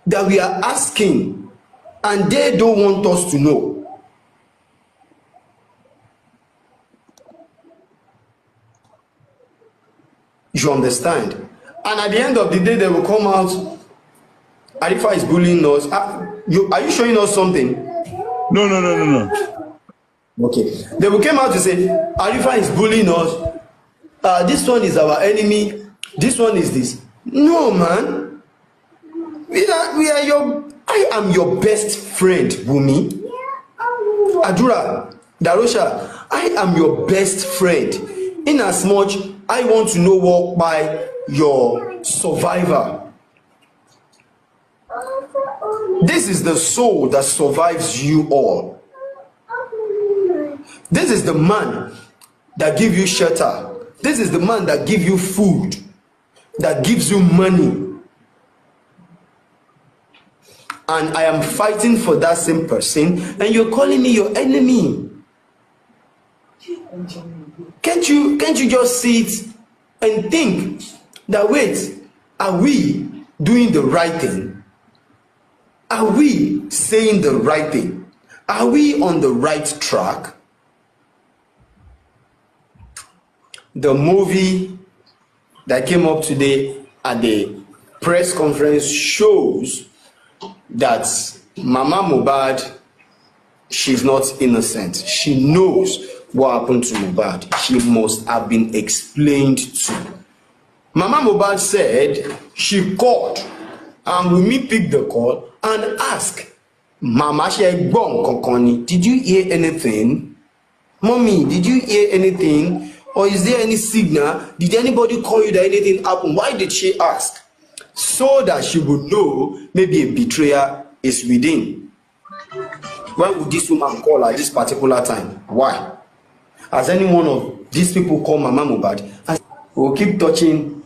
that we are asking and they don't want us to know. You understand? And at the end of the day, they will come out. Arifa is bullying us. Are you showing us something? No. Okay. They will come out to say, Arifa is bullying us. This one is our enemy. This one is this. No, man. I am your best friend, Wummi. Adura, Darosha, I am your best friend. In as much I want to know what by your survivor. This is the soul that survives you all. This is the man that gives you shelter. This is the man that gives you food, that gives you money. And I am fighting for that same person, and you're calling me your enemy. Can't you just sit and think that, wait, are we doing the right thing? Are we saying the right thing? Are we on the right track? The movie that came up today at the press conference shows that Mama Mohbad, she's not innocent. She knows what happened to Mohbad. She must have been explained to. Mama Mohbad said she called and Wummi picked the call and asked, Mama, did you hear anything? Mommy, did you hear anything? Or is there any signal? Did anybody call you that anything happened? Why did she ask? So that she would know maybe a betrayer is within. Why would this woman call at this particular time? Why? Has any one of these people called Mama Mohbad? We'll keep touching,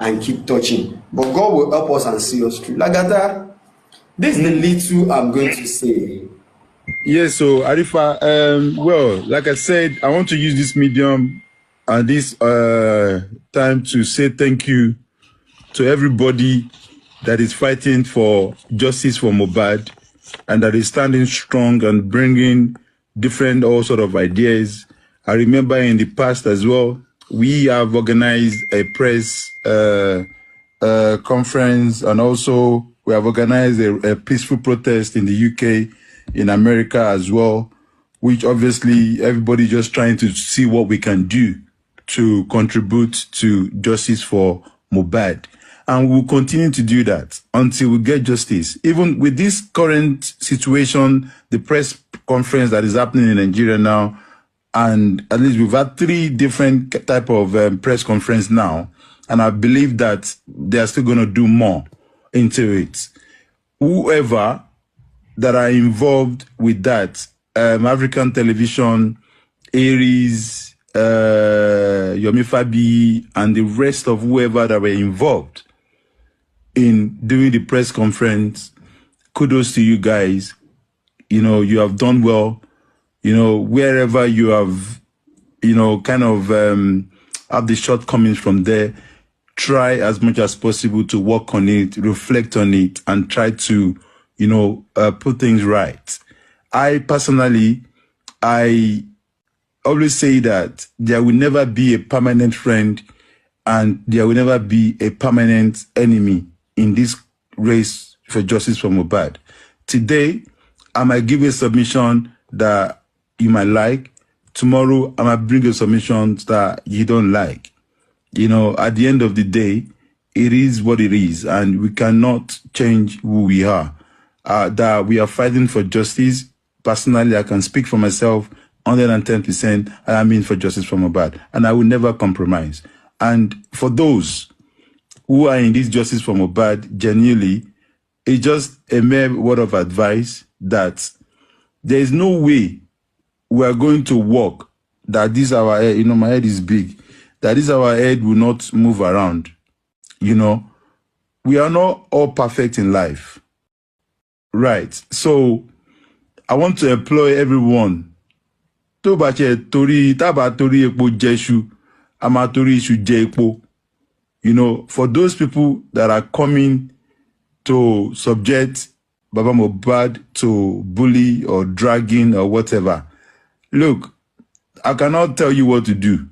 and keep touching. But God will help us and see us through. Lagata, this is the little I'm going to say. Yes, so Arifa, well, like I said, I want to use this medium and this time to say thank you to everybody that is fighting for justice for Mohbad and that is standing strong and bringing different all sort of ideas. I remember in the past as well, we have organized a press conference, and also we have organized a peaceful protest in the UK, in America as well, which obviously everybody just trying to see what we can do to contribute to justice for Mohbad. And we'll continue to do that until we get justice. Even with this current situation, the press conference that is happening in Nigeria now, and at least we've had 3 different type of press conference now, and I believe that they are still going to do more into it. Whoever that are involved with that, African Television, Aries, Yomi Fabi, and the rest of whoever that were involved in doing the press conference, kudos to you guys. You know, you have done well. You know, wherever you have, you know, kind of have the shortcomings from there, try as much as possible to work on it, reflect on it, and try to, you know, put things right. I personally, I always say that there will never be a permanent friend and there will never be a permanent enemy in this race for justice for Mohbad. Today, I might give a submission that you might like. Tomorrow, I might bring a submission that you don't like. You know, at the end of the day, it is what it is, and we cannot change who we are. That we are fighting for justice. Personally, I can speak for myself 110%. I am in for justice for Mohbad, and I will never compromise. And for those who are in this justice for Mohbad, genuinely, it's just a mere word of advice that there is no way we are going to walk that this our head, you know, my head is big, that this our head will not move around. You know, we are not all perfect in life. Right. So I want to employ everyone. You know, for those people that are coming to subject Baba Mohbad to bully or dragging or whatever. Look, I cannot tell you what to do.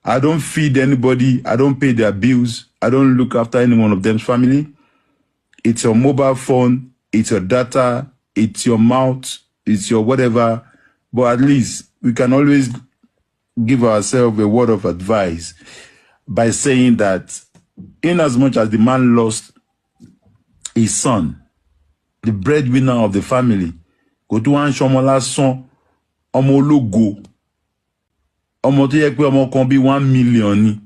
I don't feed anybody. I don't pay their bills. I don't look after any one of them's family. It's your mobile phone. It's your data. It's your mouth. It's your whatever. But at least we can always give ourselves a word of advice by saying that in as much as the man lost his son, the breadwinner of the family, go to one shomola son, omo logo, omo to yekwe omo can be 1 million ni.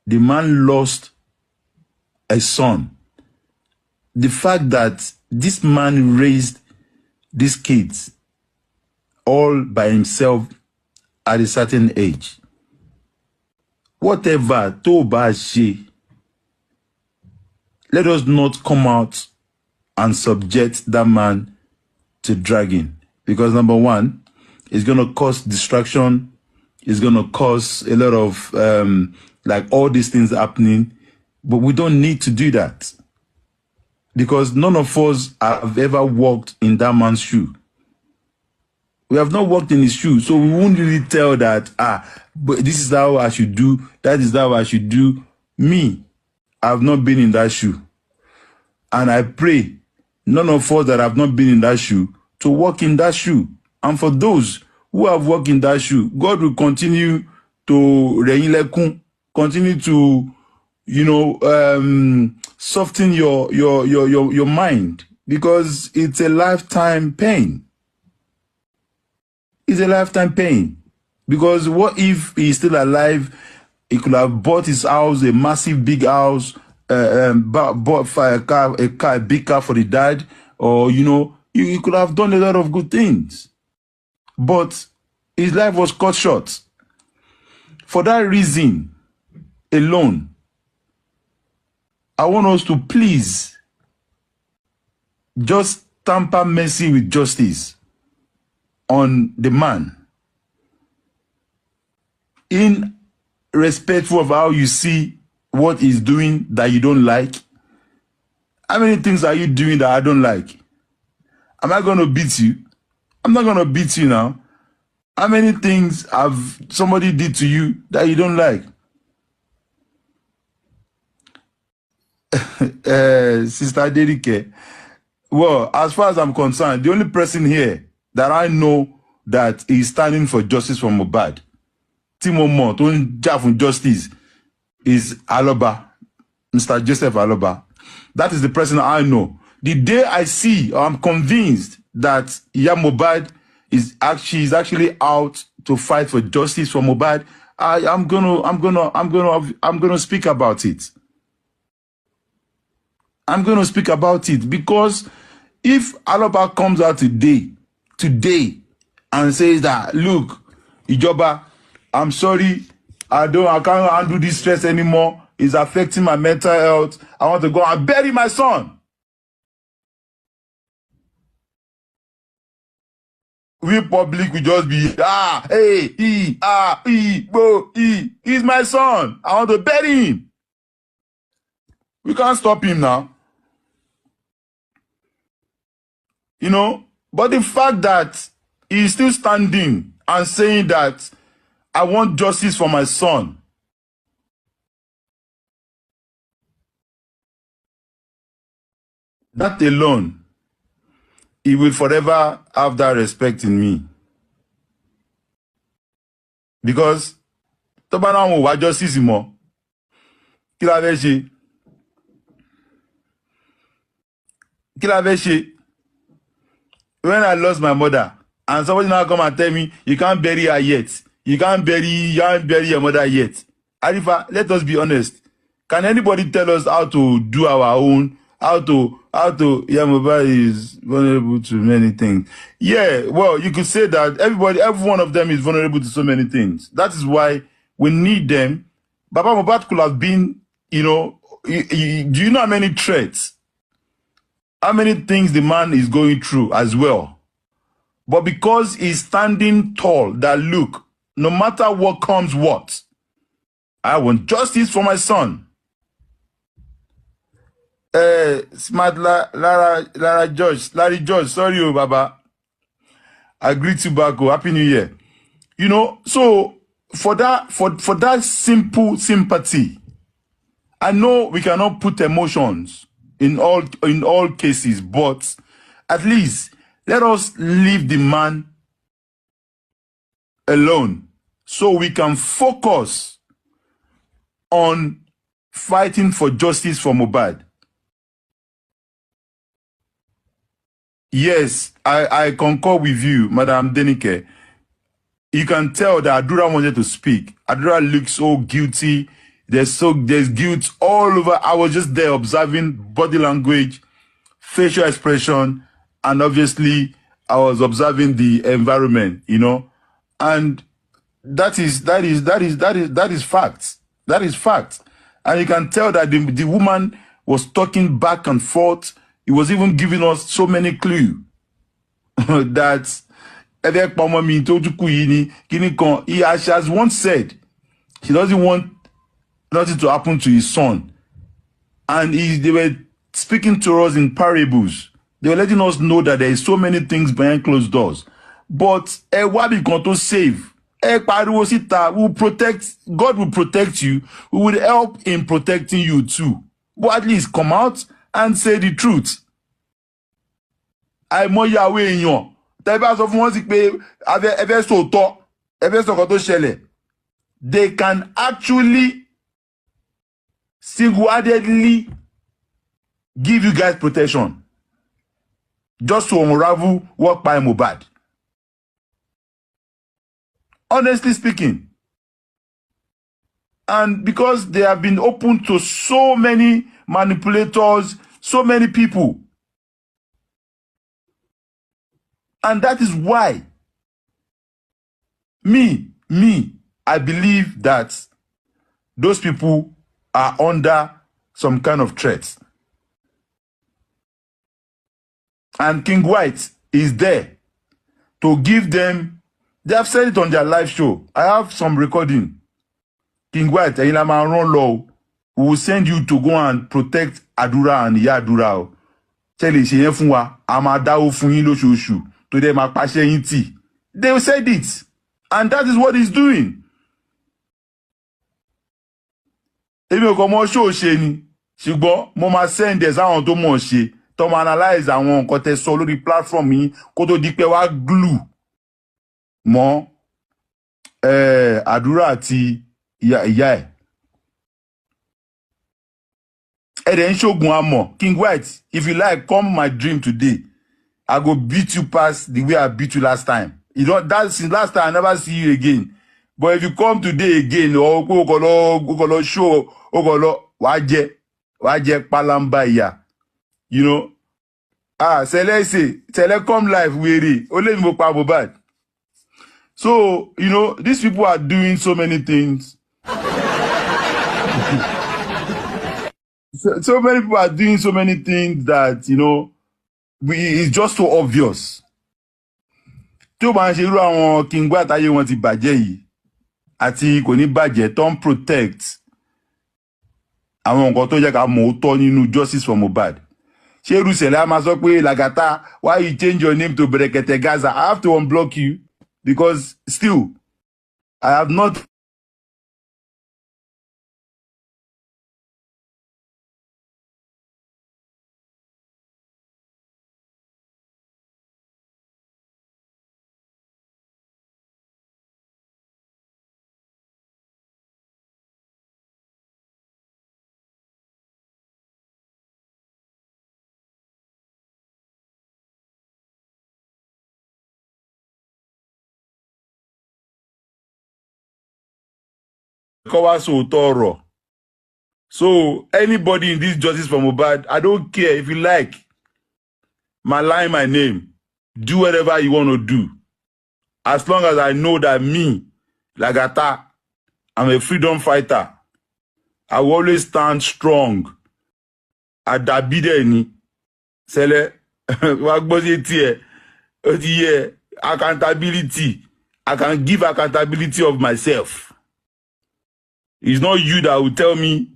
The man lost a son. The fact that this man raised these kids all by himself at a certain age. Whatever, to ba she, let us not come out and subject that man to dragging. Because number one, it's going to cause distraction. It's going to cause a lot of, like all these things happening. But we don't need to do that. Because none of us have ever walked in that man's shoe. We have not walked in his shoes, so we won't really tell that, but this is how I should do, that is how I should do. Me, I have not been in that shoe. And I pray none of us that have not been in that shoe to walk in that shoe. And for those who have walked in that shoe, God will continue to continue to, soften your mind, because it's a lifetime pain. It's a lifetime pain. Because what if he's still alive? He could have bought his house, a massive big house, bought for a big car for the dad, or he could have done a lot of good things. But his life was cut short. For that reason alone, I want us to please just tamper mercy with justice on the man, in respectful of how you see what he's doing that you don't like. How many things are you doing that I don't like? Am I going to beat you? I'm not going to beat you now. How many things have somebody did to you that you don't like? Sister Dedike, well, as far as I'm concerned, the only person here that I know that is standing for justice for Mohbad, Timo Mo, for justice, is Aloba, Mr. Joseph Aloba. That is the person I know. The day I see, or I'm convinced that Mohbad is actually out to fight for justice for Mohbad, I'm gonna speak about it. I'm gonna speak about it, because if Aloba comes out today, and says that, look, Ijoba, I'm sorry, I can't handle this stress anymore. It's affecting my mental health. I want to go and bury my son. We public will just be, he's my son. I want to bury him. We can't stop him now. But the fact that he's still standing and saying that I want justice for my son, that alone, he will forever have that respect in me. Because Tobana wa justice mo. Kí la fẹ́ ṣe? When I lost my mother, and somebody now come and tell me, you can't bury her yet. You can't bury your mother yet. Arifa, let us be honest. Can anybody tell us how to do our own? Mohbad is vulnerable to many things. Yeah, well, you could say that every one of them is vulnerable to so many things. That is why we need them. Baba Mohbad could have been, do you know how many threats? How many things the man is going through as well? But because he's standing tall, that look, no matter what comes what, I want justice for my son. Smart Lara George, Larry George, sorry, oh, Baba. I greet you back, oh, Happy New Year. You know, so for that simple sympathy, I know we cannot put emotions in all cases, but at least let us leave the man alone so we can focus on fighting for justice for Mohbad. Yes, I concur with you, Madam Denike. You can tell that Adura wanted to speak. Adura looks so guilty. There's guilt all over. I was just there observing body language, facial expression, and obviously I was observing the environment, you know, and that is fact. That is fact. And you can tell that the woman was talking back and forth. It was even giving us so many clues that she has once said she doesn't want nothing to happen to his son. And they were speaking to us in parables. They were letting us know that there is so many things behind closed doors. But what we going to save? Will protect. God will protect you. We will help in protecting you too. But at least come out and say the truth. They can actually single-handedly give you guys protection just to unravel what by Mohbad. Honestly speaking. And because they have been open to so many manipulators, so many people. And that is why I believe that those people are under some kind of threat. And King White is there to give them. They have said it on their live show. I have some recording. King White, we will send you to go and protect Adura and Iya Adura. They said it. And that is what he's doing. If you come on show, ṣùgbọ́n mo máa send ẹ̀ sáwọn tó mọ̀ ṣe tó máa analyze àwọn nǹkan tẹ́ sọ lórí platform yìí kó tó di pé wá glue mọ́ Adura àti ìyá ẹ̀. Ẹ̀dẹ̀ ń ṣògùn amọ̀. King White, if you like, come my dream today. I go beat you past the way I beat you last time. You know, since last time I never see you again. But if you come today again, or go show, waje palamba ya. You know, Sele come live weary. Only mo pa Mohbad. So, you know, these people are doing so many things. so many people are doing so many things that, you know, it's just so obvious. Tí ó bá ń ṣe irú àwọn King White ayé wọn ti bàjẹ́ yìí àti kò ní bàjẹ́ tó ń protect àwọn nǹkan tó jẹ́ ká mọ̀ ó tọ́ nínú justice for Mohbad. Ṣé irú ìṣẹ̀lẹ̀ á máa sọ pé Lagata, why you change your name to Betraýɛd Gaza? I have to unblock you because still I have not cover so thorough. So anybody in this justice for Mohbad, I don't care if you like malign my name, do whatever you want to do. As long as I know that me, Lagata, I'm a freedom fighter. I will always stand strong. Adabide ni. Sele, accountability. I can give accountability of myself. It's not you that will tell me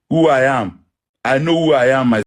who I am. I know who I am myself.